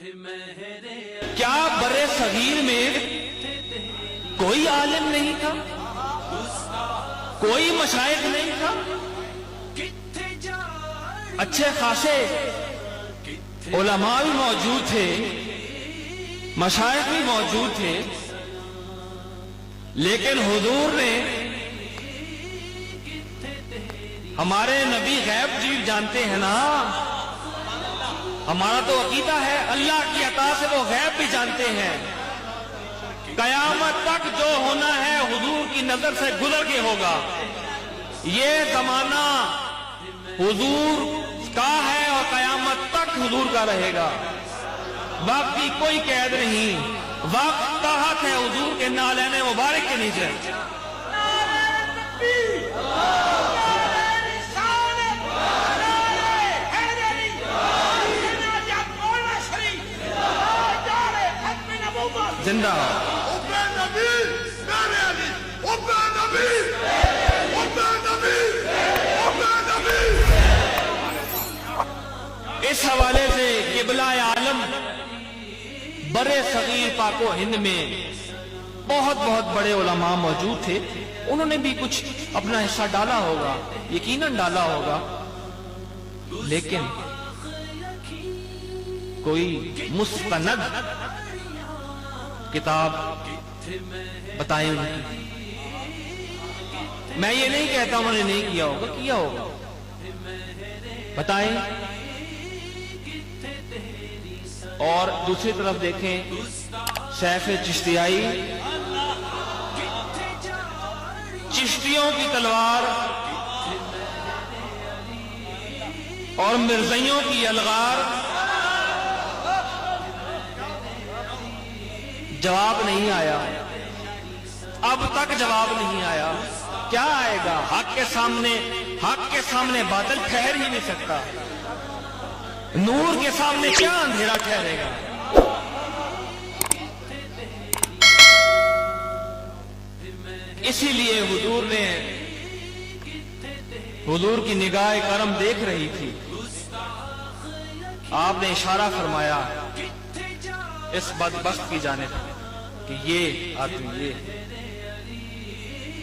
کیا برے صغیر میں کوئی عالم نہیں تھا؟ کوئی مشائخ نہیں تھا؟ اچھے خاصے علماء بھی موجود تھے، مشائخ بھی موجود تھے، لیکن حضور نے ہمارے نبی غیب جی جانتے ہیں نا، ہمارا تو عقیدہ ہے اللہ کی عطا سے وہ غیب بھی جانتے ہیں۔ قیامت تک جو ہونا ہے حضور کی نظر سے گزر کے ہوگا۔ یہ زمانہ حضور کا ہے اور قیامت تک حضور کا رہے گا۔ وقت کی کوئی قید نہیں، وقت تحت ہے حضور کے نالین مبارک کے نیچے۔ زندہ اس حوالے سے قبلہ عالم برے صغیر پاک و ہند میں بہت بہت بڑے علماء موجود تھے، انہوں نے بھی کچھ اپنا حصہ ڈالا ہوگا، یقیناً ڈالا ہوگا، لیکن کوئی مستند کتاب بتائیں انہوں نے۔ میں یہ نہیں کہتا انہوں نے نہیں کیا ہوگا، کیا ہوگا، بتائیں۔ اور دوسری طرف دیکھیں سیف چشتیائی، چشتیوں کی تلوار اور مرزائیوں کی الغار، جواب نہیں آیا، اب تک جواب نہیں آیا۔ کیا آئے گا؟ حق کے سامنے بادل ٹھہر ہی نہیں سکتا، نور کے سامنے کیا اندھیرا ٹھہرے گا؟ اسی لیے حضور کی نگاہ کرم دیکھ رہی تھی، آپ نے اشارہ فرمایا اس بدبخت کی جانب کہ یہ آدمی یہ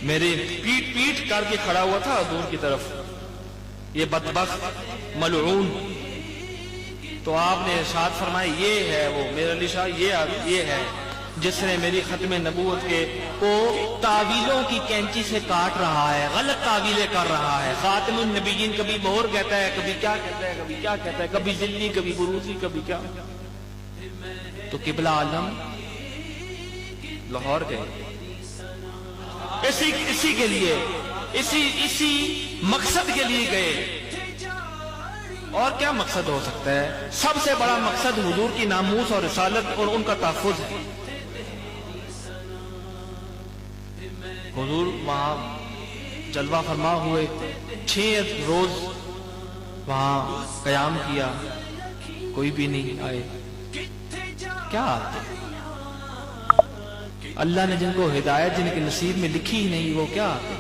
میرے پیٹ کر کے کھڑا ہوا تھا حضور کی طرف، یہ بدبخت ملعون۔ تو آپ نے ارشاد فرمایا یہ ہے وہ میرا علی شاہ، یہ ہے جس نے میری ختم نبوت کو تعویلوں کی کینچی سے کاٹ رہا ہے، غلط تعویلیں کر رہا ہے۔ خاتم النبیین کبھی مہر کہتا ہے، کبھی کیا کہتا ہے، کبھی کیا کہتا ہے، کبھی ذلی، کبھی بروزی، کبھی کیا۔ تو قبلہ عالم لاہور گئے اسی کے لیے، اسی مقصد کے لیے گئے۔ اور کیا مقصد ہو سکتا ہے؟ سب سے بڑا مقصد حضور کی ناموس اور رسالت اور ان کا تحفظ ہے۔ حضور وہاں جلوہ فرما ہوئے، 6 روز وہاں قیام کیا، کوئی بھی نہیں آئے۔ کیا آتے؟ اللہ نے جن کو ہدایت جن کے نصیب میں لکھی ہی نہیں، وہ کیا آتے؟